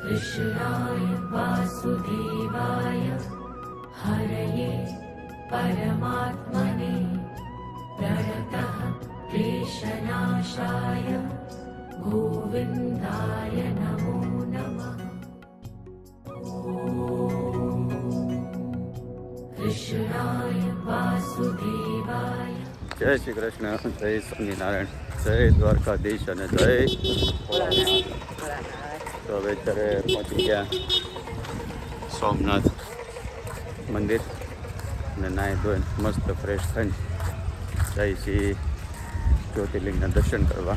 कृष्णाय वासुदेवाय हरये परमात्मने प्रणतः क्लेशनाशाय गोविन्दाय नमो नमः। कृष्णाय वासुदेवाय। जय श्री कृष्ण, जय स्वामीनारायण, जय દ્વારકાધીશ અને જય તો હવે અત્યારે પહોંચી ગયા સોમનાથ મંદિર અને નાહી ધોઈને મસ્ત ફ્રેશ થઈને જાય છે જ્યોતિર્લિંગના દર્શન કરવા.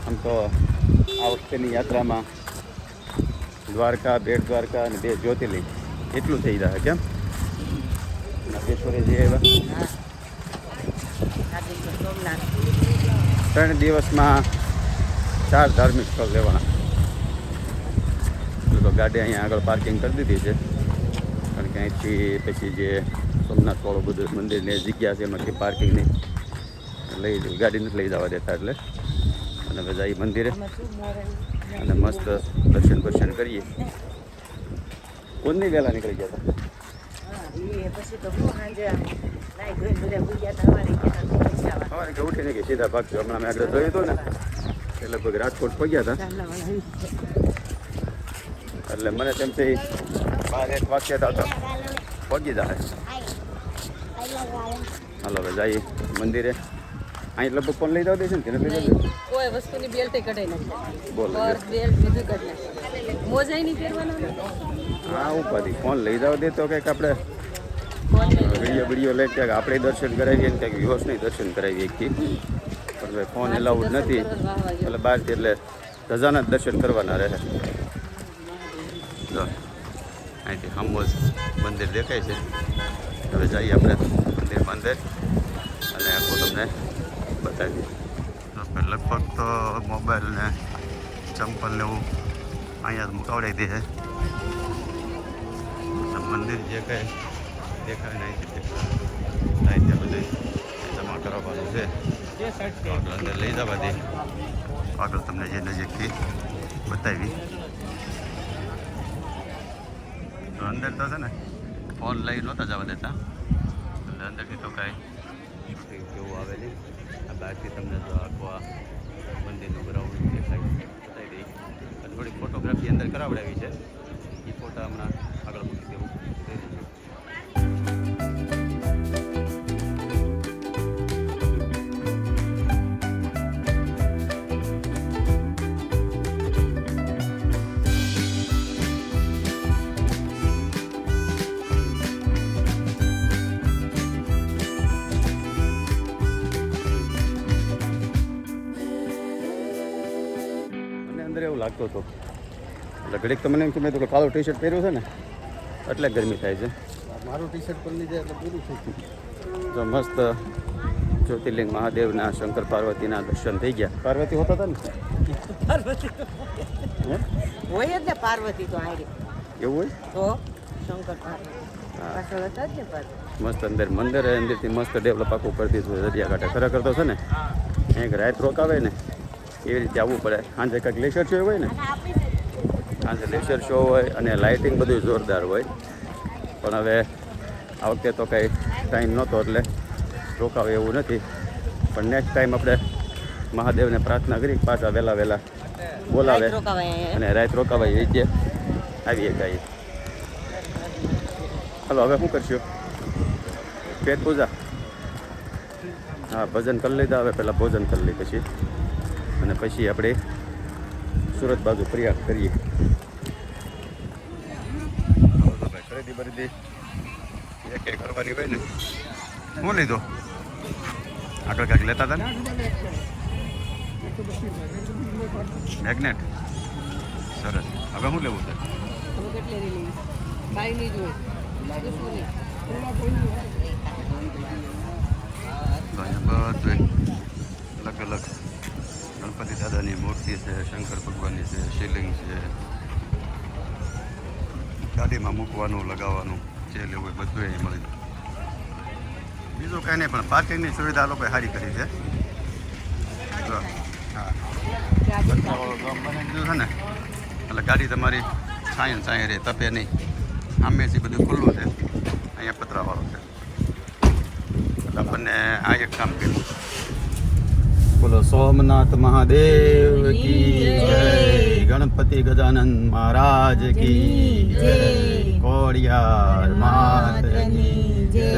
આમ તો આ વખતેની યાત્રામાં દ્વારકા, બેટ દ્વારકા અને 2 જ્યોતિર્લિંગ એટલું થઈ જાય. કેમ નાગેશ્વરી જે આવ્યા 3 દિવસમાં 4 ધાર્મિક સ્થળ લેવાના. તો ગાડી અહીંયા આગળ પાર્કિંગ કરી દીધી છે, કારણ કે અહીંથી પછી જે સોમનાથવાળું બધું મંદિરની જગ્યા છે એમાંથી પાર્કિંગની ગાડી નથી લઈ જવા દેતા એટલે. અને હવે જઈએ મંદિરે અને મસ્ત દર્શન કરીએ. કોની વહેલા નીકળી ગયા હતા? સવારે કે ઉઠીને કે સીધા ભાગજો. હમણાં મેં આગળ જોયું હતું ને એટલે લગભગ રાજકોટ પહોંચ્યા હતા, એટલે મને તેમથી 12-1 વાગ્યા હતા પહોંચી જાય. હાલો હવે જઈએ મંદિરે. અહીં લગભગ ફોન લઈ જાવ દેશે ને કે નથી લઈ જાવ? કોઈ વસ્તુની બેલ્ટ કઢાઈ નથી. બોલ બેલ્ટ બધું કાઢી નાખે. મોજાઈ નહીં પહેરવાનો. હા ઉપાધિ ફોન લઈ જાવ દે તો કંઈક આપણે વિડીયો લઈ ક્યાંક આપણે દર્શન કરાવીએ ને ક્યાંક વ્યવસ્થિત દર્શન કરાવીએ એકથી. પણ હવે ફોન એલાઉડ નથી એટલે બહારથી એટલે ધજાના જ દર્શન કરવાના રહે. જો અહીંથી હમોજ મંદિર દેખાય છે. હવે જઈએ આપણે મંદિરમાં અંદર અને આખું તમને બતાવીએ. લગભગ તો મોબાઈલ ને ચંપલ ને એવું અહીંયા જ મુકાવડાવી દે છે. મંદિર જે કંઈ દેખાય ને અહીંથી બધું જમા કરાવવાનું છે. આગળ અંદર લઈ જવા દે. આગળ તમને જે નજીકથી બતાવી. તો અંદર તો છે ને ફોન લઈ નહોતા જવા દેતા, એટલે અંદરથી તો કાંઈ કેવું આવે નહીં. આ બહારથી તમને જો આખું મંદિરનું ગ્રાઉન્ડ દેખાય બતાવી દઈ. અને થોડી ફોટોગ્રાફી અંદર કરાવડાવી છે. એ ફોટા હમણાં આગળ મૂકી દેવું થઈ રહ્યું. અંદર એવું લાગતું હતું એટલે ઘડીક તો મને એમ કે મેં તો કાળો ટી-શર્ટ પહેર્યું છે ને એટલે ગરમી થાય છે. મારું ટી-શર્ટ પર લીધે એટલે પૂરું થઈ ગયું. તો મસ્ત જ્યોતિર્લિંગ મહાદેવના, શંકર પાર્વતીના દર્શન થઈ ગયા. પાર્વતી હોતા હતા ને? પાર્વતી હોય જ ને. પાર્વતી તો આરે એવું હોય તો શંકર પાર્વતી પાછળ હતા જ ને. મસ્ત અંદર મંદિર અંદરથી મસ્ત ડેવલપ આખું કરી દીધું દરિયાકાંઠે. ખરેખર તો છે ને એક રાત રોકાવે ને એવી રીતે આવવું પડે. સાંજે કંઈક લેશર શો હોય ને, સાંજે લેશર શો હોય અને લાઇટિંગ બધું જોરદાર હોય. પણ હવે આ વખતે તો કંઈ ટાઈમ નહોતો એટલે રોકાવે એવું નથી. પણ નેક્સ્ટ ટાઈમ આપણે મહાદેવને પ્રાર્થના કરી પાછા વહેલા બોલાવે અને રાત રોકાવાય એ રીતે આવીએ કાંઈ. હાલો હવે શું કરશું? પેટ પૂજા. હા ભજન કરી લીધા. હવે પહેલાં ભોજન કરી લઈએ પછી અને પછી આપણે સુરત બાજુ પ્રયાગ કરીએ. ખરીદી બરીદી એક કરવાની હોય ને. શું લીધો? આગળ કાંઈક લેતા હતા ને? મેગ્નેટ. સરસ. હવે શું લેવું છે? બધું અલગ અલગ ગણપતિ દાદાની મૂર્તિ છે, શંકર ભગવાનની છે, શિવલિંગ છે. ગાડીમાં મૂકવાનું, લગાવવાનું જે લેવું હોય બધું એ મળી. બીજું કાંઈ નહીં, પણ પાર્કિંગની સુવિધા લોકોએ સારી કરી છે. હા પતરાવાળો ગામ બની ગયું છે ને એટલે ગાડી તમારી છાંય રહે તપે નહીં. સામેથી બધું ખુલ્લું છે, અહીંયા પતરાવાળો છે એટલે આપણને આ એક કામ કર્યું. બોલો સોમનાથ મહાદેવ કી જય, ગણપતિ ગજાનન મહારાજ કી જય, કોડિયાર માત કી જય,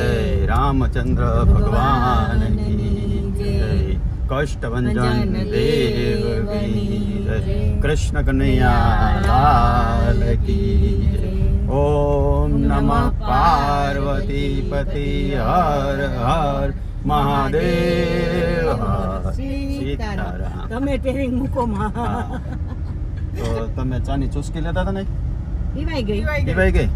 રામચંદ્ર ભગવાન કી જય, કષ્ટભંજન દેવ કી જય, કૃષ્ણ કનૈયા લાલ કી જય. ઓમ નમઃ પાર્વતી પતિ હર હર મહાદેવ. સીતારામ. તમે ટેરિંગ મૂકો માં હા. તો તમે ચાની ચુસ્કી લેતા હતા ને? પીવાઈ ગઈ પીવાઈ ગઈ?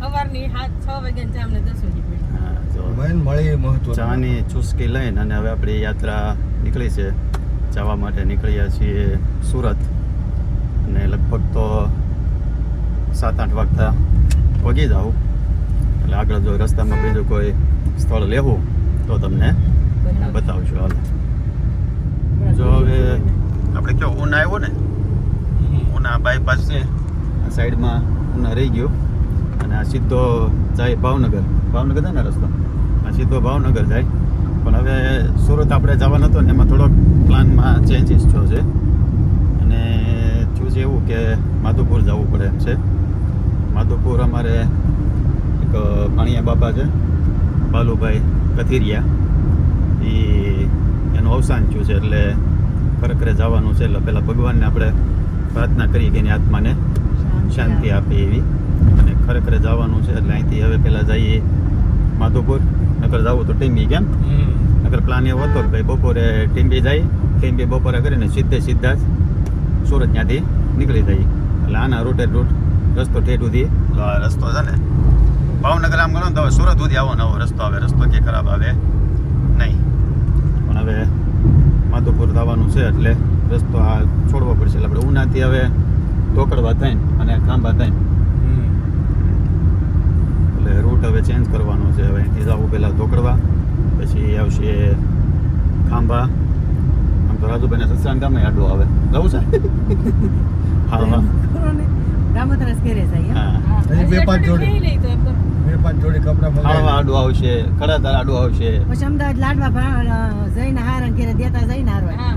સવારની 6 વાગ્યા ચા અમને 10 વાગે પડી. હા, જો મેન મળી મહત્વ ચાની ચુસ્કી લઈને અને હવે આપણી યાત્રા નીકળી છે. જવા માટે નીકળ્યા છીએ સુરત અને લગભગ તો 7-8 વાગતા પહોંચી જાઉં. એટલે આગળ જો રસ્તામાં બીજું કોઈ સ્થળ લેવું તો તમને બતાવશું. હાલ જો હવે આપણે કેવું ઉના આવ્યો ને, ઉના બાયપાસ છે, આ સાઈડમાં ઉના રહી ગયું અને આ સીધો જાય ભાવનગર છે ને રસ્તો, આ સીધો ભાવનગર જાય. પણ હવે સુરત આપણે જવાનો હતો ને એમાં થોડોક પ્લાનમાં ચેન્જીસ થયો છે અને થયું છે એવું કે માધુપુર જવું પડે એમ છે. માધુપુર અમારે એક પાણીયા બાપા છે, બાલુભાઈ કથિરિયા, એનું અવસાન થયું છે એટલે ખરેખર જવાનું છે. એટલે પહેલાં ભગવાનને આપણે પ્રાર્થના કરીએ કે એની આત્માને શાંતિ આપે એવી, અને ખરેખર જવાનું છે. એટલે અહીંથી હવે પહેલાં જઈએ માધુપુર, નકર જવું તો ટીમ્બી. કેમ નકર પ્લાન એવો હતો કે ભાઈ બપોરે ટીમ્બી જાય, ટીમ્બી બપોરે કરીને સીધા જ સુરત ત્યાંથી નીકળી જઈએ. એટલે આના રૂટે રૂટ રસ્તો ઠેઠ સુધી આ રસ્તો છે ને ભાવનગર આમ ગણો ને તો હવે સુરત સુધી આવો નવો રસ્તો આવે, રસ્તો કે ખરાબ આવે નહીં. પણ હવે માધુપુર જવાનું છે એટલે રસ્તો આ છોડવો પડશે. એટલે આપણે ઉનાથી હવે ધોકડવા થઈને અને ખાંભા થઈને એટલે રૂટ હવે ચેન્જ કરવાનો છે. હવે અહીંથી જવું પહેલાં ધોકડવા, પછી આવશે ખાંભા. આમ તો રાજુભાઈને સત્સંગ ગામે આડો આવે, જવું છે? હા હા રામોતરસ ઘરે જાય. હા, અહીં 2-5 જોડી કપડા હાળવા મંગાવ્યા. આડું આવશે, ખડાતાર આડું આવશે. પછી અમદાવાદ લાડવા જઈને હારણ ઘરે દેતા જઈને હારવા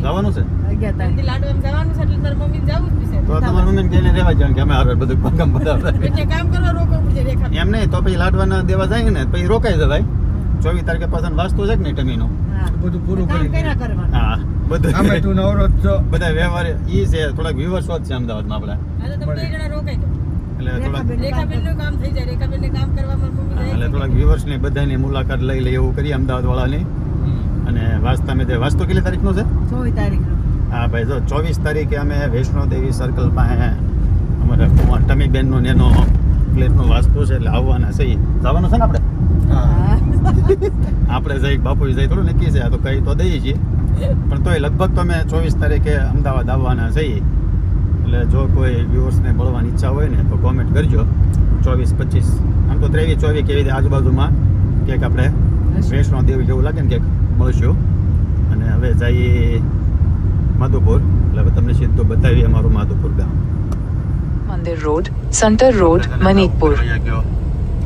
જવાનું છે ગયા તા. તો તમારા મમ્મીને કહીને રહેવા જાય કે અમે હારે બધું કામ બતાવતા. એમ નહીં તો પછી લાડવાના દેવા જાય ને પછી રોકાઈ જવાય. 24 તારીખે પાછળ વાસ્તુ છે કે નહીં ટમીનો? હા. બધું પૂરું કામ કરી કર્યા કરવાનું. હા, બધું આમે તું નવરો જ છો. બધા વ્યવહાર ઈ છે. થોડાક વ્યુઅર્સ જ છે અમદાવાદમાં આપણે, એટલે થોડાક એટલે થોડાક વ્યુઅર્સની બધાની મુલાકાત લઈ લે એવું કરીએ અમદાવાદ વાળાની. અને વાસ્તા મેં વાસ્તુ કેટલી તારીખનો છે? 24 તારીખનો. હા ભાઈ, જો 24 તારીખે અમે વૈષ્ણોદેવી સર્કલ પાસે અમારે ટમીબેનનો એનો ફ્લેટનો વાસ્તુ છે એટલે આવવાના છે. જવાનું છે ને આપણે? હા. આપણે જઈ બાપુ જઈ થોડું નક્કી છે, આ તો કહી તો દઈએ છીએ પણ તોય લગભગ તો અમે 24 તારીખે અમદાવાદ આવવાના છીએ. એટલે જો કોઈ વ્યુઅર્સને મળવાની ઈચ્છા હોય ને તો કોમેન્ટ કરજો. 24-25 આમ તો 23-24 કેવી રીતે આજુબાજુમાં ક્યાંક આપણે વૈષ્ણોદેવી જેવું લાગે ને ક્યાંક મળશું. અને હવે જઈએ માધુપુર, એટલે હવે તમને સીધું બતાવીએ અમારું માધુપુર ગામ. Mandir Road, Sunter Road, Manikpur.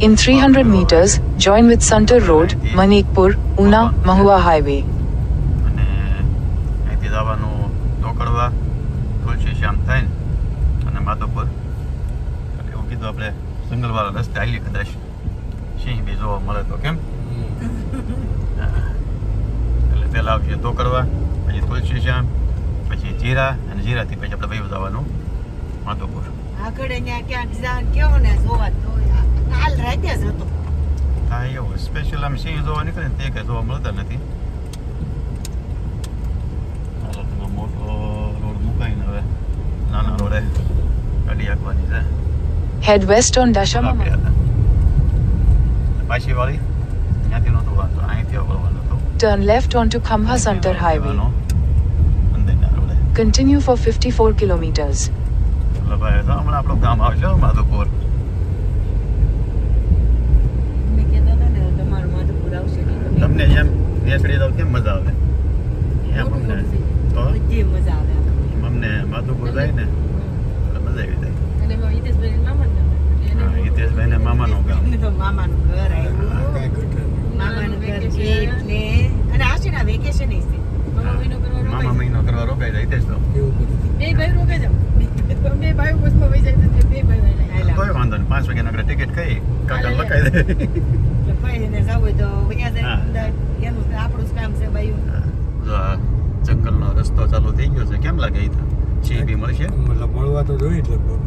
In 300 meters, join with Sunter Road, Manikpur, Una, Mahua Highway. અને અહીંથી જવાનું ધોકડવા, તુલસી શ્યામ થઈને અને માધુપુર. એટલે એવું કીધું આપણે જંગલવાળા રસ્તે હાલી કદાચ સિંહ બી જોવા મળે તો કેમ. એટલે પહેલાં આવશે ધોકડવા, પછી તુલસી શ્યામ, પછી જીરા, અને જીરાથી પછી આપણે વયું જવાનું માધુપુર. આગળ અહીંયા ક્યાંક જવાનું કેવો ને જોવા તો કાલ રાતે જ હતો. હા, એવું સ્પેશિયલ આમ સિંહ જોવા નીકળે ને તે કંઈ જોવા મળતા નથી. મોટો રોડ મુકાઈને હવે નાના રોડે ગાડી હાંકવાની છે. Head west on Dashamama. પાછી વાળી ત્યાંથી નહોતું વાંધો, અહીંથી વળવાનું હતું. Turn left onto Khambha Sunter Highway. અંદરના રોડે. Continue for 54 kilometers. એટલે ભાઈ તો હમણાં આપણું ગામ આવશે માધુપુર. મેં કહેતા હતા ને તમારું માધુપુર આવશે ને તો તમને એમ નેસડી જાવ કેમ મજા આવે એમ અમને તો બધી મજા આવે. માધુપુર જાય ને એટલે મજા આવી જાય અને એમાં હિતેશભાઈ મામા હા, હિતેશભાઈ ને મામાનું ગામ એને તો મામાનું ઘર આવ્યું કાંઈ ઘટે નહીં. મામાનું ઘર છે એટલે અને આશીના વેકેશન છે મામા મહિનો કરવા મામા રોકાય મહિનો કરવા રોકાઈ જાય હિતેશ તો એવું બધું બે ભાઈ રોકાઈ જાવ બે ભાઈ બસમાં વહી જાય તો બે ભાઈ વહી જાય કોઈ વાંધો નહીં 5 વાગ્યા નગર ટિકિટ કઈ કાકા લખાઈ દે એટલે ભાઈને જવું હોય તો વયા જાય હા. અમદાવાદ. એનું તો આપણું જ કામ છે બાયું જો આ જંગલનો રસ્તો ચાલુ થઈ ગયો છે કેમ લાગે ઈ સિંહ બી મળશે મતલબ મળવા તો જોઈએ જ લગભગ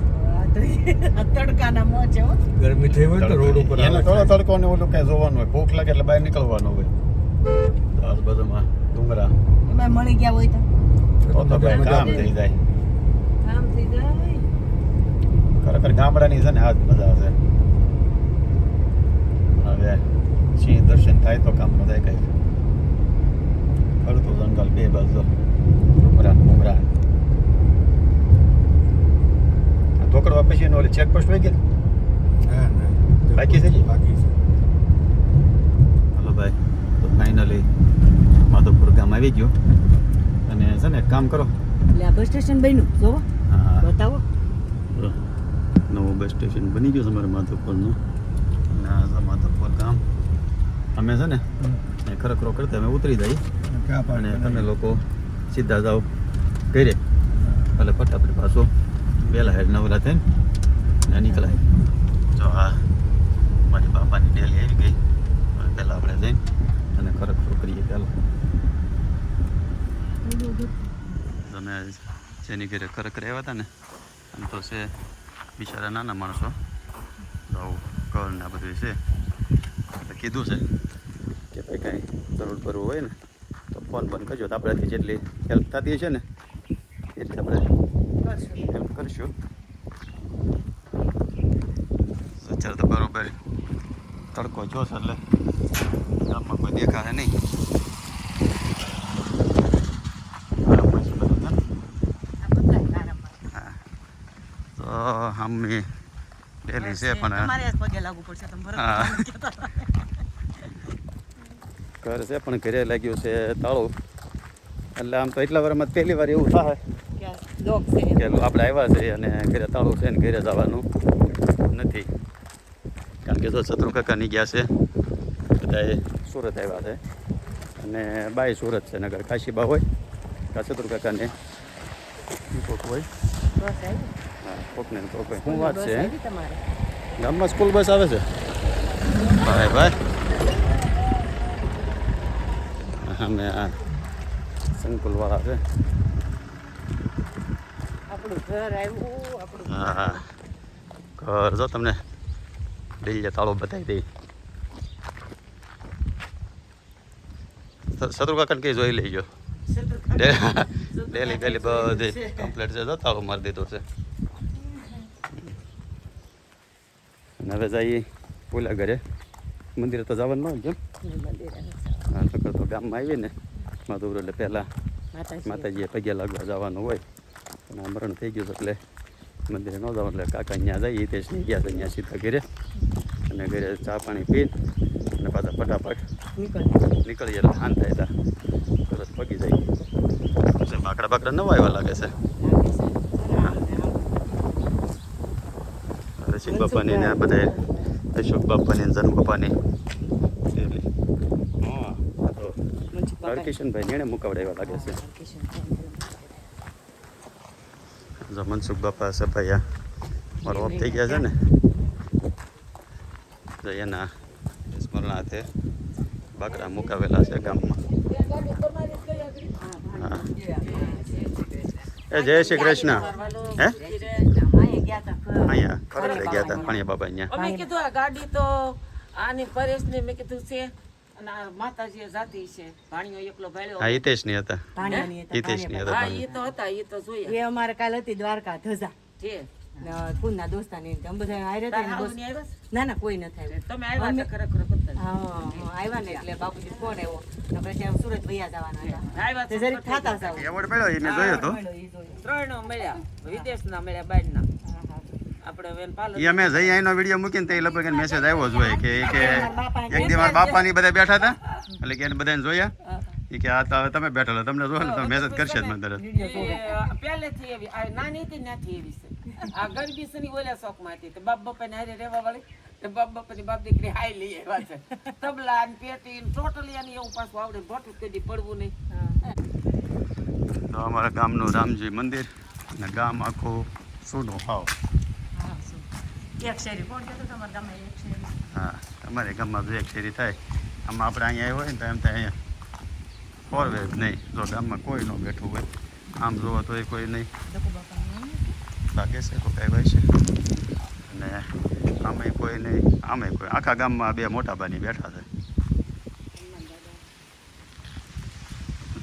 તડકાના મોજ હો ગરમી થઈ હોય ને તો રોડ ઉપર એને આવે થોડો તડકો ને ઓલું કઈ જોવાનું હોય ભૂખ લાગે એટલે બહાર નીકળવાનું હોય તો આજુબાજુમાં ડુંગરા એમાં મળી ગયા હોય તો તો ભાઈ કામ થઈ જાય કામ થઈ જાય ખરેખર ગામડાની છે ને આજ મજા છે હવે સિંહ દર્શન થાય તો કામ થાય કઈ ફરતું જંગલ બે બાજુ ડુંગરા ડુંગરા ઢોકળવા પછી એનો ઓલી ચેકપોસ્ટ હોય ગઈ ના ના બાકી છે જી? બાકી છે હાલો ભાઈ તો ફાઇનલી માધવપુર ગામ આવી ગયો અને છે ને એક કામ કરો એટલે આ બસ સ્ટેશન બન્યું જોવો હા બતાવો જો, નવું બસ સ્ટેશન બની ગયું છે અમારે માધવપુરનું અને આ છે માધવપુર ગામ અમે છે ને એ ખરેખરો કરતા અમે ઉતરી જઈએ ક્યાં અને પાડે તમે લોકો સીધા જાઓ ઘરે એટલે ફટાફટ પાછો વહેલા હેડ નવલા થઈને ને નીકળાય જો આ મારી બાપાની ડેલી આવી ગઈ હવે પહેલાં આપણે જઈને અને ખરેખરો કરીએ પહેલાં તમે જેની ઘરે ખરેખર આવ્યા હતા ને આમ તો છે બિચારા નાના માણસો આવું ઘર ને આ બધું છે એટલે કીધું છે કે ભાઈ કાંઈ જરૂર કરવું હોય ને તો ફોન બંધ કરજો તો આપણાથી જેટલી હેલ્પ થતી હશે ને એટલી આપણે હેલ્પ કરીશું અત્યારે તો બરોબર તડકો જોશે એટલે ગામમાં કોઈ દેખાશે નહીં આરામમાં છે બધું ને? હા તો આમની ડેલી છે પણ તમારે જ પગે લાગુ પડશે તમે બરાબર હા ઘર છે પણ ઘરે લાગ્યું છે તાળું એટલે આમ તો એટલા વારમાં પહેલી વાર એવું થાય ડોગ છે કે આપણે આવ્યા છે અને ઘરે તાળું છે ને ઘરે જવાનું નથી કારણ કે જો શત્રુ કાકાની ગયા છે બધાએ સુરત આવ્યા છે અને બાઈ સુરત છે નગર કાશીબા હોય કાં શત્રુ કાકાને કોક હોય બસ આવી હા કોકને ને કોક હોય શું વાત બસ છે હે? આવી તમારે ગામમાં સ્કૂલ બસ આવે છે ભાઈ ભાઈ અમે આ સંકુલવાળા છે આપણું ઘર આવ્યું આપણું હા ઘર જો તમને ડેલી તાળો બતાવી દઈ શત્રુ કાકાને કઈ જોઈ લેજો ડેલી ડેલી બધી કમ્પ્લીટ છે જો તાળો મારી દીધો છે અને હવે જઈએ ઓલા ઘરે મંદિરે તો જવાનું ન હોય કેમ હા નકર તો ગામમાં આવીએ ને માધુપુર એટલે પહેલાં માતાજીએ પગે લાગવા જવાનું હોય અને આ મરણ થઈ ગયું છે એટલે મંદિરે ન જવાનું એટલે કાકા અહીંયા જઈએ હિતેશને ગયા છે અહીંયા સીધા ઘરે અને ઘરે ચા પાણી પી અને પાછા ફટાફટ નીકળીએ એટલે શાંત થાય ત્યાં તરત પગી જાય પછી બાકડા બાકડા નવા આવ્યા લાગે છે રસિક બાપાની ને આ બધા અશોક બાપાની ને જન્મ બાપાની હા તો હરકિશનભાઈ એને મુકાવડાવ્યા લાગે છે જો મનસુખ બાપા છે ભાઈ આ મારો ઓફ થઈ ગયા છે ને તો એના સ્મરણાર્થે બાકડા મુકાવેલા છે ગામમાં હા એ જય શ્રી કૃષ્ણ હે અહીંયા ખરેખર ગયા હતા પાણીયા બાબા અહીંયા અમે કીધું આ ગાડી તો આની પરેશ ને મેં કીધું છે અને આ માતાજી જાતિ છે ભાણીઓ એકલો ભાળ્યો હા હિતેશની હતા ભાણિયાની હતા, હિતેશની હતા હા ભાણી. એ તો હતા એ તો એ જોયા અમારે કાલ હતી દ્વારકા ધજા છે કુંદના દોસ્તાની અમે બધા હારે હતા તારા ને બસ હાઉની આવ્યા છે? ના ના કોઈ નથી આવ્યું તમે આવ્યા છે ખરેખર કરતા હા આવ્યા ને એટલે બાપુજી ફોન આવ્યો ને પછી આમ સુરત ભૈયા જવાના હતા આવ્યા તે જરીક થાતા જાવ એવોર્ડ મળ્યો એ મેં જોયો હતો ત્રણ મળ્યા વિદેશ ના મળ્યા બાર ના આપણે વેન પાલન એ અમે જઈ અહીંનો વિડીયો મૂકીને તો એ લગભગ એને મેસેજ આવ્યો જ હોય કે એક દી મારા બાપાની બધા બેઠા હતા એટલે કે એને બધાને જોયા એ કે આ તો હવે તમે બેઠો તમને જો ને તમે મેસેજ કરશે જ મને તરત. પહેલેથી એવી આ નાની હતી ત્યાંથી એવી છે. આ ગરબી છે ને ઓલા શોખમાં હતી તો બાપ બાપાને હારે રહેવા વાળી તો બાપ બાપાની બાપ દીકરી હાઈ લઈ આવ્યા છે. તબલા ને પેટી ને ટોટલી આની એવું પાછું આવડે ભોટું કદી પડવું નહીં. તો અમારા ગામનું રામજી મંદિર અને ગામ આખું સૂનું હાવ. એક શેરી કોણ કહેતો તમારા ગામમાં એક શેરી? હા અમારે ગામમાં તો એક શેરી થાય. આમાં આપણે અહીંયા આવ્યો હોય ને તો એમ થાય અહીંયા ફોરવે જ નહીં. જો ગામમાં કોઈ ન બેઠું હોય આમ જોવો તો એ કોઈ નહીં લાગે છે તો કાંઈ હોય છે અને આમાંય કોઈ નહીં આમાંય કોઈ. આખા ગામમાં બે મોટા બાની બેઠા છે.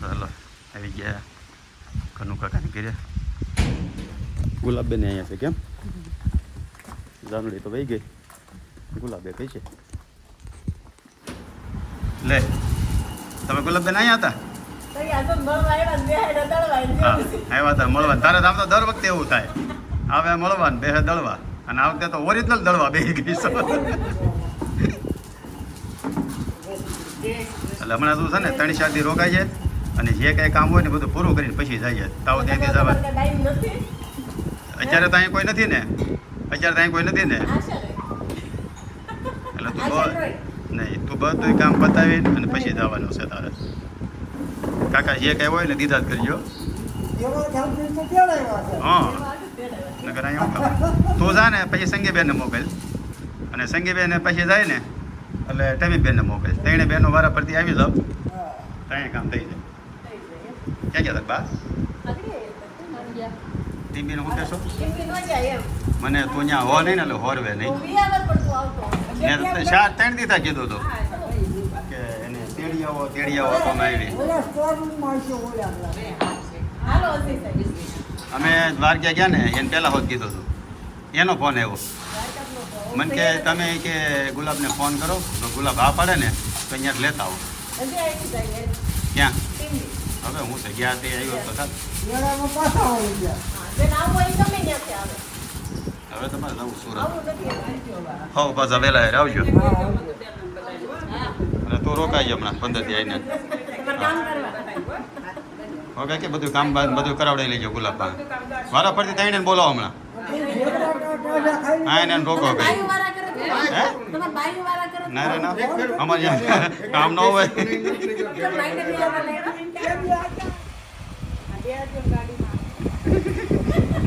ચાલો આવી ગયા કનુ કાકાની ઘરે. ગુલાબબેન અહીંયા છે કેમ? જાનડી તો વહી ગઈ. ગુલાબે કઈ છે? લે તમે ગુલાબબેન અહીંયા હતા? હા આવ્યા હતા મળવા. તારે આમ તો દર વખતે એવું થાય. આવે મળવા ને બે દળવા અને આ વખતે તો ઓરિજિનલ દળવા બે ગઈ છે. એટલે હમણાં શું છે ને 3-4 દી રોકાય છે અને જે કાંઈ કામ હોય ને બધું પૂરું કરીને પછી જાય તાવ ત્યાંથી જવા. અત્યારે તો અહીં કોઈ નથી ને? અત્યારે તો અહીં કોઈ નથી ને? એટલે તું નહીં તું બધું કામ પતાવી અને પછી જવાનું છે તારે. કાકા જે કાંઈ હોય ને દીધા જ કરજો. હા નગર અહીંયા તું જા ને પછી સંગીબેનને મોકલ અને સંગીબેન પછી જાય ને એટલે ટમીબેનને મોકલ. ત્રણે બેનો વારા પરથી આવી જાવ ત્યાં કામ થઈ જાય. ક્યાં ગયા હતા બા? ટીમીને હું કહેશો મને તું ત્યાં હો નહીં ને એટલે હોરવે નહીં. મેં 3 દીધા કીધું હતું કે એને તેડી આવો તો અમે આવી. અમે દ્વારકા ગયા ને એને પહેલાં હોત કીધું હતું. એનો ફોન આવ્યો મને કે તમે કે ગુલાબને ફોન કરો તો ગુલાબ આ પાડે ને તો અહીંયા લેતા આવો. ક્યાં હવે હું છે ગયા તે આવ્યો તો સાહેબ. હવે તમારે જવું સુરત. હો પાછા વહેલા આવજો અને તું રોકાઈ હમણાં 15 દી આવીને. હવે કે બધું કામ બધું કરાવડાવી લેજો ગુલાબ વારા ફરતી ત્રણે બોલાવો હમણાં. હા એને રોકો કઈ ના રે ના અમારે જ્યાં કામ ન હોય.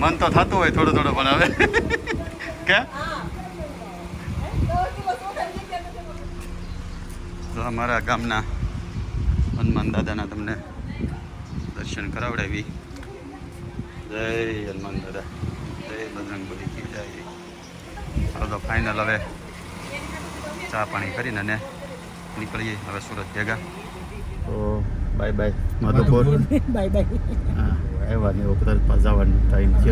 મન તો થતું હોય થોડું થોડું પણ હવે કે તો અમારા ગામના હનુમાન દાદાના તમને દર્શન કરાવડાવી. જય હનુમાન દાદા, જય બજરંગબલી કી જય. ચાલો તો ફાઇનલ હવે ચા પાણી કરીને અને નીકળીએ હવે સુરત ભેગા. તો bye bye Madhavpur. Bye bye. હા આવ્યા ને એવું કદાચ જવાનો ટાઈમ છે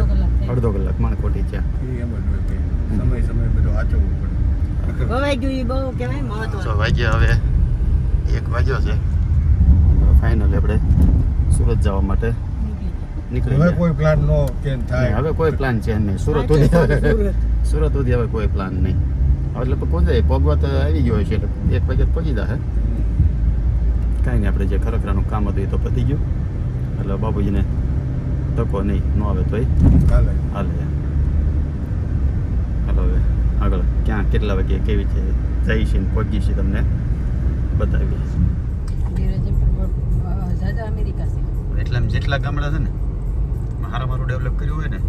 1/2 કલાક માણકોટી છે. સમય બધું સાચવવું પડે. વવાઈ ગયું એ બહુ કહેવાય મહત્વ. 6 વાગ્યા હવે 1 વાગ્યો છે. ફાઇનલ આપણે સુરત જવા માટે નીકળી હવે ગયા. કોઈ પ્લાન નો ચેન્જ થાય. હવે કોઈ પ્લાન છે નહીં. સુરત સુધી હવે કોઈ પ્લાન નહીં. હવે એટલે પહોંચાય પગવા તો આવી ગયો છે એટલે 1 વાગે પહોંચી જશે. કાંઈ નહીં આપણે જે ખરેખરનું કામ હતું એ તો પતી ગયું એટલે બાબુજીને તકો નહીં ન આવે તોય ચાલે. હાલે. હાલો હવે આગળ ક્યાં કેટલા વાગે કેવી છે જઈ છે ને પહોંચી છે તમને બતાવીએ. અમેરિકા છે. એટલે આમ જેટલા ગામડા છે ને મારું ડેવલપ કર્યું હોય ને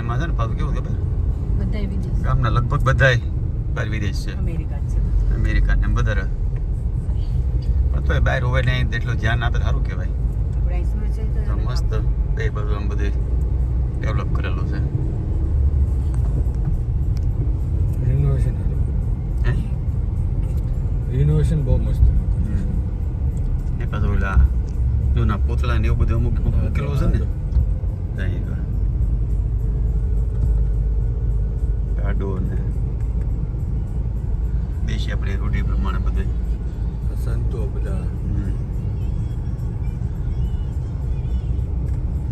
એમાં છે ને પાછું કેવું ખબર બધા વિદેશ. ગામના લગભગ બધાય બહાર વિદેશ છે. અમેરિકા છે. અમેરિકા ને બધા તો બહાર હોય ને એટલું ધ્યાન આપે સારું કહેવાય. આપણે સુરત છે તો મસ્ત બે બધું આમ બધું ડેવલપ કરેલું છે. રિનોવેશન રિનોવેશન બહુ મસ્ત. ને પાછું ઓલા જૂના પૂતળા ને એવું બધું અમુક મૂકેલું છે ને ત્યાં ગાડો ને દેશી આપણી રૂઢી પ્રમાણે બધું સંતો બધા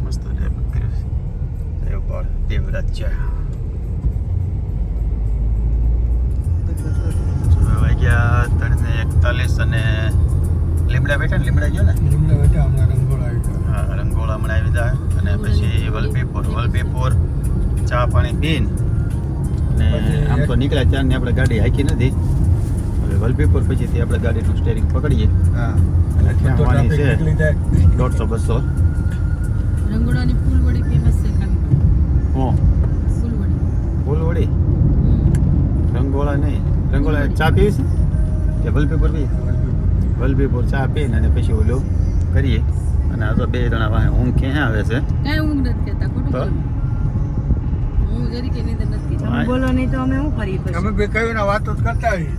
મસ્ત ડેવલપ કર્યું છે. દેવરાજ છે. વાગ્યા 3:41 અને લીમડા ગયો ને એમને બેટા હમણાં રંગોળા આવી ગયા. હા રંગોળા હમણાં આવી જાય અને પછી વલભીપુર ચા પાણી પીને અને આમ તો નીકળ્યા ત્યારની આપણે ગાડી હાકી નથી હવે વલભીપુર પછીથી આપણે ગાડીનું સ્ટેરિંગ પકડીએ હા અને તો ઠેકવાની ટ્રાફિક છે નીકળી જાય. 150-200 રંગોળાની ફૂલવડી ફેમસ છે ખાલી હું ફૂલવડી ફૂલવડી રંગોળા નહીં રંગોળા ચા પીવી છે કે વલભીપુર પીએ વલભીપુર ચા પીને અને પછી ઓલું કરીએ અને આ તો બે જણા વાહે ઊંઘ ક્યાં આવે છે કાંઈ ઊંઘ નથી કહેતા ખોટું તો? બોલો હું જરીકે નીંદર નથી કહેતા હા. બોલો નહીં તો અમે શું કરીએ પછી અમે બે કયું ના વાતો જ કરતા હોઈએ.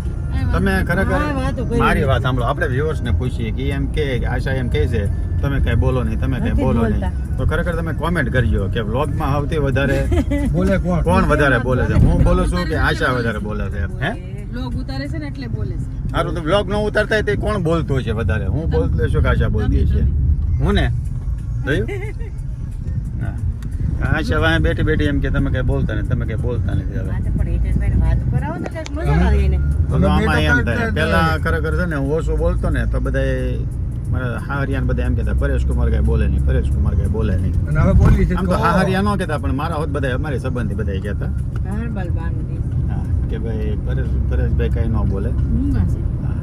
તમે ખરેખર હા, વાતો કરી. મારી વાત સાંભળો આપણે વ્યુઅર્સને પૂછીએ કે એમ કે આશા એમ કહે છે તમે કઈ બોલો નહીં તમે કઈ નથી બોલો નહીં બોલતા. તો ખરેખર તમે કોમેન્ટ કરજો કે વ્લોગમાં સૌથી વધારે બોલે કોણ કોણ વધારે બોલે છે હું બોલું છું કે આશા વધારે બોલે છે હે લોગ ઉતારે છે ને એટલે બોલે છે સારું તો વ્લોગ ન ઉતારતા હોય તો કોણ બોલતું હશે વધારે હું બોલતો છું કે આશા બોલતી છે હું ને જોયું હા આશા વાહે બેઠી બેઠી એમ કે તમે કઈ બોલતા નહીં તમે કઈ બોલતા નથી હવે હા, તો પણ હિતેશભાઈને વાત કરાવો તો કંઈક મજા આવે એને. તો અમે આમાં બે તો એમ કરતા થાય જ પેલા હોય. ખરેખર છે ને હું ઓછું બોલતો ને તો બધાય મારા હાહરિયાને બધા એમ કહેતા પરેશ કુમાર કઈ બોલે નહીં પરેશ કુમાર કઈ બોલે નહીં અને હવે બોલી છે આમ તો હાહરિયા ન કહેતા પણ મારા હોત બધા અમારી સંબંધી બધા કહેતા હા, બલબાનું દેશ. હા કે ભાઈ પરેશભાઈ કઈ ન બોલે ઊંઘા છે હા.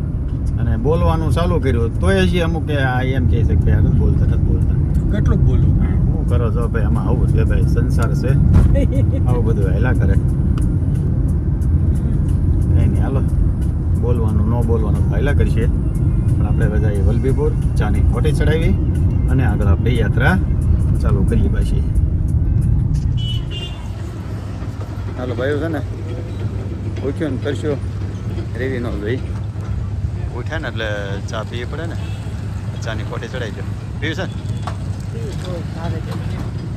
અને બોલવાનું ચાલુ કર્યું તોય હજી અમુક કે આ એમ કહે છે કે ભાઈ આ નથી બોલતા કેટલું બોલું હા, શું કરો છો ભાઈ આમાં આવું છે ભાઈ સંસાર છે આવું બધું હેલા કરે કઈ નહીં હાલો બોલવાનું ન બોલવાનું હેલા કરશે પણ આપણે બધા વલભીપુર ચાની કોટી ચડાવી અને આગળ આપણે યાત્રા ચાલુ કરીએ પાછી હાલો ભાઈઓ છે ને ઉઠ્યો ને કરશો રેવી ન જોઈ ઉઠ્યા ને એટલે ચા પીવી પડે ને ચાની કોટી ચડાવી દો પીવી છે ને આવે છે.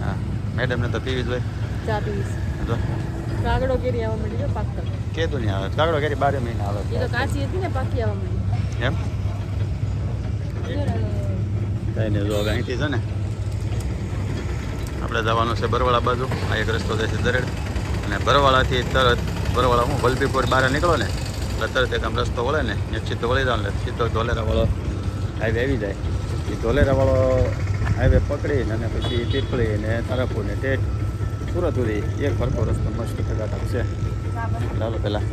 હા મેડમને તો પીવી જ હોય ચા પીવીશ તો કાગડો કેરી આવવા માંડી જો પાકતા કેતું નહીં આવે કાગડો કેરી 12 મહિના આવે એ તો કાચી હતી ને પાકી આવવા માંડી એમ કઈ નહીં જો હવે અહીંથી છે ને આપણે જવાનું છે બરવાળા બાજુ આ એક રસ્તો જાય છે દરેડ અને બરવાળાથી તરત બરવાળા હું વલભીપુર બહાર નીકળો ને એટલે તરત એક આમ રસ્તો વળે ને એક સીધો વળી જાવ એટલે સીધો ધોલેરાવાળો હાઈવે આવી જાય એ ધોલેરાવાળો હાઈવે પકડીને અને પછી પીપળી ને તારાપુર ને ટેટ સુરત સુધી એક ફરકો રસ્તો મસ્ત ટકાટક છે ચાલો પહેલાં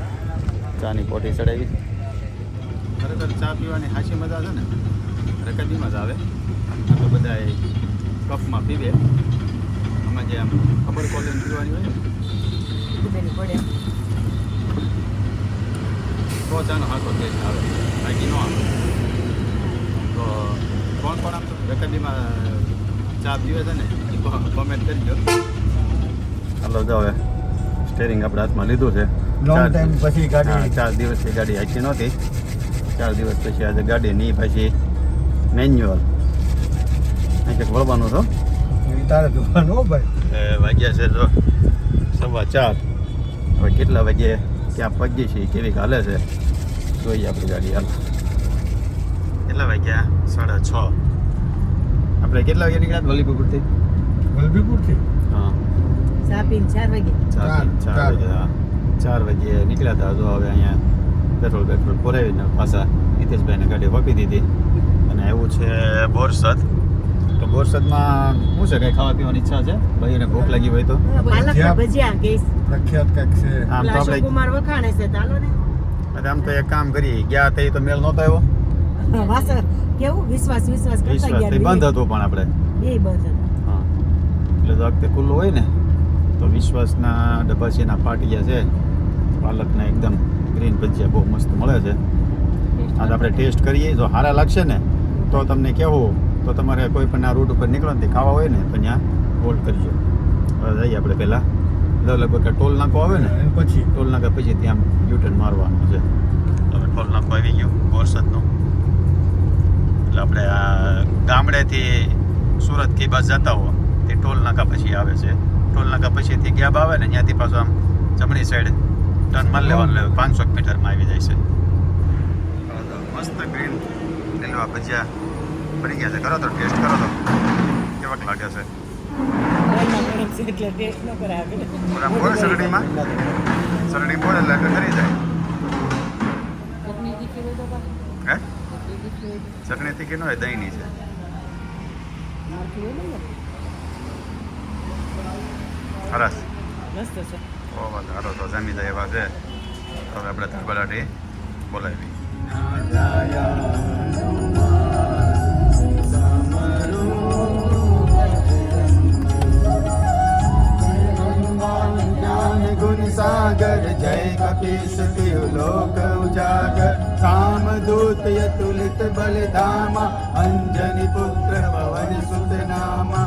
ચાની પોટી ચડાવી ખરેખર ચા પીવાની હાશી મજા છે ને રકડીમાં જ આવે આ તો બધા કપમાં પીવે આમાં જે આમ ખબર કોલિંગ પીવાની હોય ને કીધેલી પડે. તો ચાનો હાથો ટેસ્ટ આવે બાકી ન આવે તો કોણ કોણ આમ તો રકડીમાં ચા પીવે છે ને એ કોમેન્ટ કરજો હાલો જો હવે સ્ટેરિંગ આપણે હાથમાં લીધું છે Long ચાર- time પછી ગાડી- હા, 4 દિવસથી ગાડી હાંકી નહોતી 4 દિવસ પછી આજે ગાડી ની પછી મેન્યુઅલ અહીં કંઈક વળવાનું હતો એ તારે જોવાનું હો ભાઈ વાગ્યા છે તો 4:15 હવે કેટલા વાગ્યે ક્યાં પગી છે કેવી હાલે છે જોઈએ આપણી ગાડી હાલ કેટલા વાગ્યા 6:30 આપણે કેટલા વાગે નીકળ્યા વલીપુરથી વલભીપુરથી હા ચા પીને 4 વાગે. 4 વાગે હા 4 વાગે નીકળ્યા હતા જો હવે અહીંયા પેટ્રોલ પુરાવીને પાછા નીતેશભાઈને ગાડી વાપી દીધી અને એવું છે બોરસદ તો બોરસદમાં શું છે કંઈ ખાવા પીવાની ઈચ્છા છે ભાઈને ભૂખ લાગી હોય તો પાલકના ભજીયા ગેસ. પ્રખ્યાત કંઈક છે આમ તો પેલા આપણે અશોકકુમાર વખાણે છે ચાલો ને. આમ તો એક કામ કરીએ ગયા તે તો મેળ નહોતો આવ્યો વાસ કેવું વિશ્વાસ કરતા વિશ્વાસ ગયા બંધ હતું પણ આપણે એ બંધ હતા. હા એટલે તો વખતે ખુલ્લું હોય ને તો વિશ્વાસના ડબ્બાસીના પાટિયા છે પાલકના એકદમ ગ્રીન ભજીયા બહુ મસ્ત મળે છે આજે આપણે ટેસ્ટ કરીએ જો સારા લાગશે ને તો તમને કહેવું તો તમારે કોઈ પણ આ રૂટ ઉપર નીકળો ને ખાવા હોય ને તો ત્યાં હોલ્ડ કરજો હવે જઈએ આપણે પહેલાં લગભગ ટોલ નાકો આવે ને અને પછી ટોલ નાકા પછી ત્યાં યુટર્ન મારવાનું છે હવે ટોલ નાકો આવી ગયો બોરસદનું એટલે આપણે આ ગામડેથી સુરત કી બસ જતા હો તે ટોલ નાકા પછી આવે છે ટોલ નાકા પછીથી ગેબ આવે ને ત્યાંથી પાછું આમ જમણી સાઈડ ટર્ન મારી લેવાનું એટલે 500 મીટરમાં આવી જાય છે મસ્ત ગ્રીન લીલવા ભજીયા બની ગયા છે કરો તો ટેસ્ટ કરો તો કેવાક લાગે છે ગરમા ગરમ છે એટલે ટેસ્ટ ન કરાવે. પૂરા બોલે સરડીમાં સરડી બોલે એટલે કરી જાય ચટણી તીખી હોય તો પાછી હે ચટણી તીખી હોય તો ચટણી તીખી ન હોય દહીંની છે સરસ મસ્ત છે. ઓ વાત સારો તો જમી જાય એવા છે હવે આપણે ધરબલાટી બોલાવી गुण सागर जय कपीस तिहु लोक उजागर कामदूत यतुलित बलधामा अंजनी पुत्र पवन सुत नामा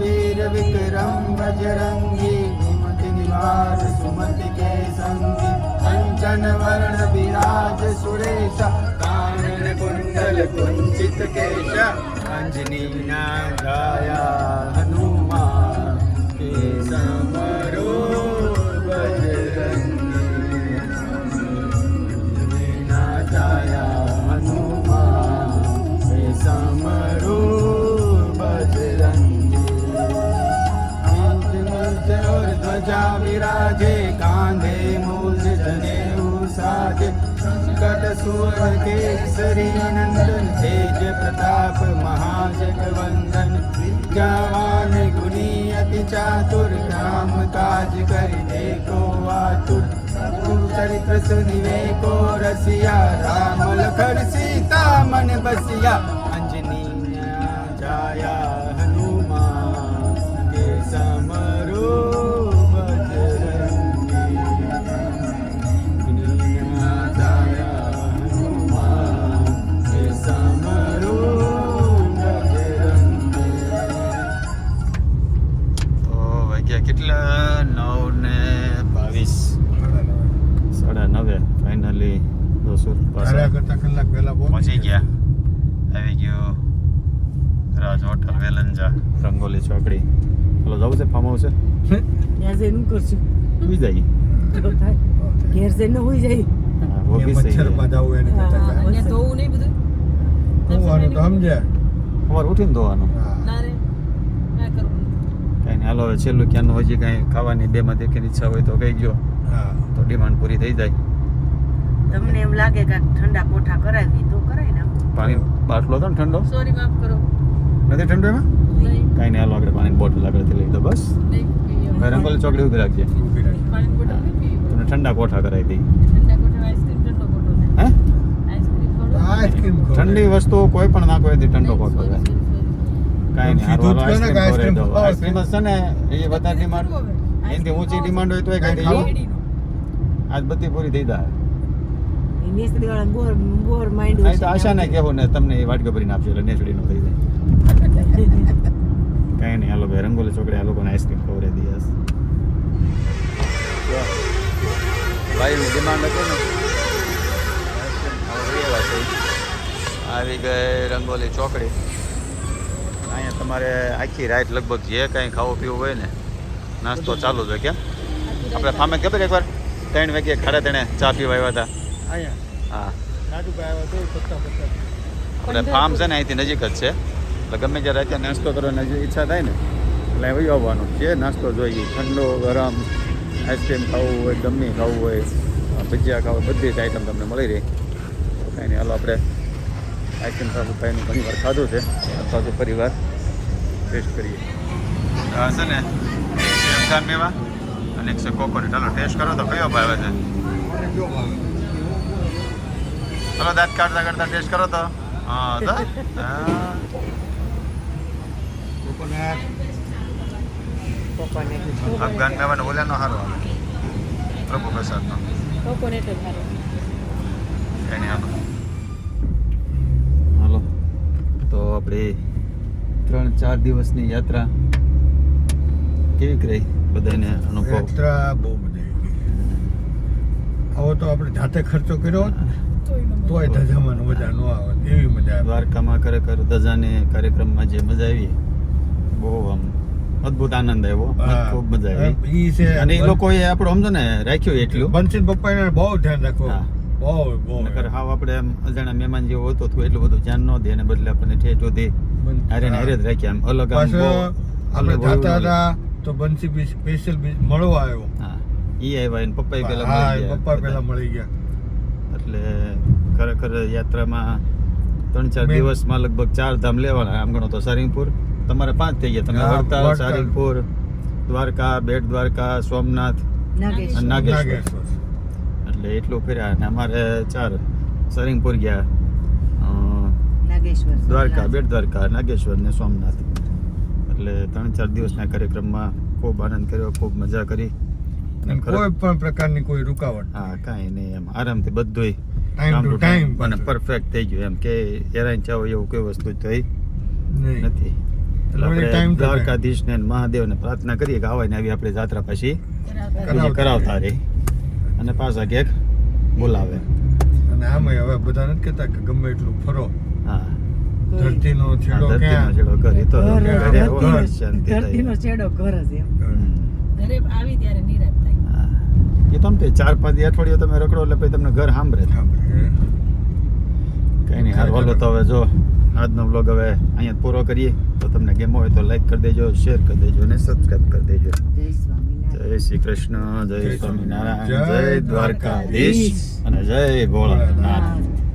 वीर विक्रम बजरंगी कुमति निवार सुमति के संगी कंचन वर्ण विराज सुरेश कानन कुंडल कुंचित केश अंजनी छाया हनुमान के समरो छाया हनुमान के समरो बजरंगी और ध्वजा विराजे कांधे मूल जनेऊ साजे संकट सुवर केसरी नंदन तेज प्रताप महाजगवंदन विद्यावान गुणी अति चातुर काम काज कर देखो आतुर चरित्र सुनिवे को रसिया राम लखन सीता मन बसिया अंजनी छाया हनुमान के समरो बजरंगी छाया हनुमान के समरो बजरंगी તો વાગ્યા કેટલા 9:22 9:30 ફાઇનલી દોસ્તો તારા કરતા કલાક પહેલા પહોંચી ગયા આવી ગયો રાજ હોટલ વેલંજા રંગોલી ચોકડી હલો જવું છે ફાર્મ હાઉસ ત્યાં જઈને કરશું સુઈ જાય તો થાય ઘેર જઈને હોઈ જાય. ઓફિસ મચ્છરમાં જવું એને કરતા હા, અહીંયા ધોવું નહીં બધું હોવાનું તો સમજ્યા અમારે ઉઠીને ધોવાનું હા. ના રે ના કરવું કાંઈ નહીં હાલો હવે છેલ્લું ક્યાંનું હજી કાંઈ ખાવાની બેમાંથી એકની ઈચ્છા હોય તો કહી ગયો હા તો ડિમાન્ડ પૂરી થઈ જાય તમને એમ લાગે કે ઠંડા કોઠા કરાવી તો કરાય ને. પાણી બાટલો હતો ને ઠંડો સોરી માફ કરો નથી ઠંડો એમાં નહીં કાંઈ નહીં હાલો આપણે પાણીની બોટલ આગળથી લઈ દો બસ નહીં પીવી હવે રંગોલી ચોકડી ઊભી રાખજે ઊભી રાખી. પાણી બોટલ નહીં પીવી તમને ઠંડા કોઠા કરાવી દઈ ઠંડા કોઠા આઈસ્ક્રીમ ઠંડો કોઠો ને હે આઈસ્ક્રીમ કોઠો આઈસ્ક્રીમ ઠંડી વસ્તુ કોઈ પણ નાખો એથી ઠંડો કોઠો થાય કાંઈ નહીં સીધું હારું જ કહો ને આઈસ્ક્રીમ કે ખવડાવી દો આઈસ્ક્રીમ આઈસ્ક્રીમ જ છે ને એ વધારે ડિમાન્ડ એનાથી ઊંચી ડિમાન્ડ હોય તોય કાઢી દો આજ બધી પૂરી થઈ જાય એ નેસડી વાળા બોર માઇન્ડ અહીં તો આશા ને કહેવું ને તમને એ વાટકો ભરીને આપશે એટલે નેસડીનો થઈ જાય કાંઈ નહીં હાલો ભાઈ રંગોલી ચોકડી આ લોકોને આઈસ્ક્રીમ ખવડાવી દઈએ ભાઈની ડિમાન્ડ હતી ને આવી ગઈ રંગોલી ચોકડી અહીંયા તમારે આખી રાત લગભગ જે કાંઈ ખાવું પીવું હોય ને નાસ્તો ચાલુ જ હોય કેમ આપણે ફામે ખબર એકવાર 3 વાગે 3:30 ચા પીવા આવ્યા હતા અહીંયા હા રાજુભાઈ આવ્યો તો પત્તા આપણે ફાર્મ છે ને અહીંથી નજીક જ છે એટલે ગમે ત્યારે અત્યારે નાસ્તો કરવાની જે ઈચ્છા થાય ને એટલે અહીં આવવાનું જે નાસ્તો જોઈએ ઠંડો ગરમ આઈસ્ક્રીમ ખાવું હોય ગમે ખાવું હોય ભજીયા ખાવું બધી જ આઈટમ તમને મળી રહી કાંઈ નહીં હાલો આપણે આઈસ્ક્રીમ ભાઈનું ઘણી વાર ખાધું છે અથવા તો પરિવાર ટેસ્ટ કરીએ હા છે ને સેમસાન મેવા અને એક છે કોકોનટ ચાલો ટેસ્ટ કરો તો કયો ભાવે છે ચાલો દાંત કાઢતા કાઢતા ટેસ્ટ કરો તો હા તો હા અફઘાન મેવાનો ઓલાનો સારો આવે પ્રભુ પ્રસાદનો કોકોનેટ જ સારો એને હાલો તો આપણે 3-4 દિવસની યાત્રા કેવી રહી બધાને અનુભવ યાત્રા બહુ મજા આવી આવો તો આપણે જાતે ખર્ચો કર્યો હોત ને, તોય ધજામાં મજા ન આવે એવી મજા આવે દ્વારકામાં ખરેખર ધજાને કાર્યક્રમમાં જે મજા આવી બહુ આમ અદ્ભુત આનંદ આવ્યો ખૂબ મજા આવી ઈ છે અને એ લોકોએ આપણું સમજો ને રાખ્યું એટલું બંસીન પપ્પાને બહુ ધ્યાન રાખો હા. બહુ નકર હાવ આપણે આમ અજાણા મહેમાન જેવો હતો તો એટલું બધું ધ્યાન ન દે એને બદલે આપણને ઠેઠ હતી હારે ને હારે જ રાખ્યા આમ અલગ આમ પાછો બહુ આપણે અલગ જાતા હોય. હતા તો બંસી બી સ્પેશિયલ મળવા આવ્યો હા ઈ આવ્યા એને પપ્પા પેલા હા મળી ગયા પપ્પા બધા. પેલા મળી ગયા એટલે ખરેખર યાત્રામાં 3-4 મેં- દિવસમાં લગભગ 4 ધામ લેવાના. આમ ગણો તો સારંગપુર તમારે 5 થઈ ગયા. તમે હા, વડતાલ, વડતાલ. સારંગપુર, દ્વારકા, બેટ દ્વારકા, સોમનાથ નાગેશ અને નાગેશ્વર. નાગેશ્વર. એટલે એટલું ફર્યા. અને અમારે 4 સારંગપુર ગયા, નાગેશ્વર દ્વારકા, બેટ દ્વારકા, નાગેશ્વર ને સોમનાથ. એટલે 3-4 દિવસના કાર્યક્રમમાં ખૂબ આનંદ કર્યો, ખૂબ મજા કરી. અને કોઈ પણ પ્રકારની કોઈ રૂકાવટ હા, કાંઈ નહીં, એમ આરામથી બધુંય Time time to to time time અને પાછું. પરફેક્ટ થઈ ગયું. એમ કે હેરાન ચાવો એવું કોઈ વસ્તુ થઈ નહીં નથી. એટલે એટલે time આપણે to time. દ્વારકાધીશને અને મહાદેવને પ્રાર્થના કરીએ કે આવા ને આવી આપણે જાત્રા પછી બીજી કરાવતા રહી અને પાછા ક્યાંક બોલાવે. અને આમાંય હવે બધા નથી કહેતા કે ગમે એટલું ફરો, હા, ધરતીનો આ છેડો ધરતીનો ક્યાં છેડો કરી તો ઘર, ઘરે આવો, ધરતીનો- શાંતિ ધરતીનો થાય. છેડો ઘર જ એમ હમ. ઘરે આવી ત્યારે નિરાશ થાય. હા. એ તો આમ તે 4-5 દી અઠવાડિયું તમે રખડો એટલે પછી તમને ઘર સાંભળે. સાંભળે. કઈ નહીં, હાર વાલો તો હવે જો આજનો વ્લોગ હવે અહીંયા પૂરો કરીએ. તો તમને ગેમો હોય તો લાઈક કરી દેજો, શેર કરી દેજો અને સબસ્ક્રાઈબ કરી દેજો. જય સ્વામિનારાયણ. જય શ્રી કૃષ્ણ, જય જય સ્વામિનારાયણ, જય જય દ્વારકાધીશ અને જય ભોળાનાથ.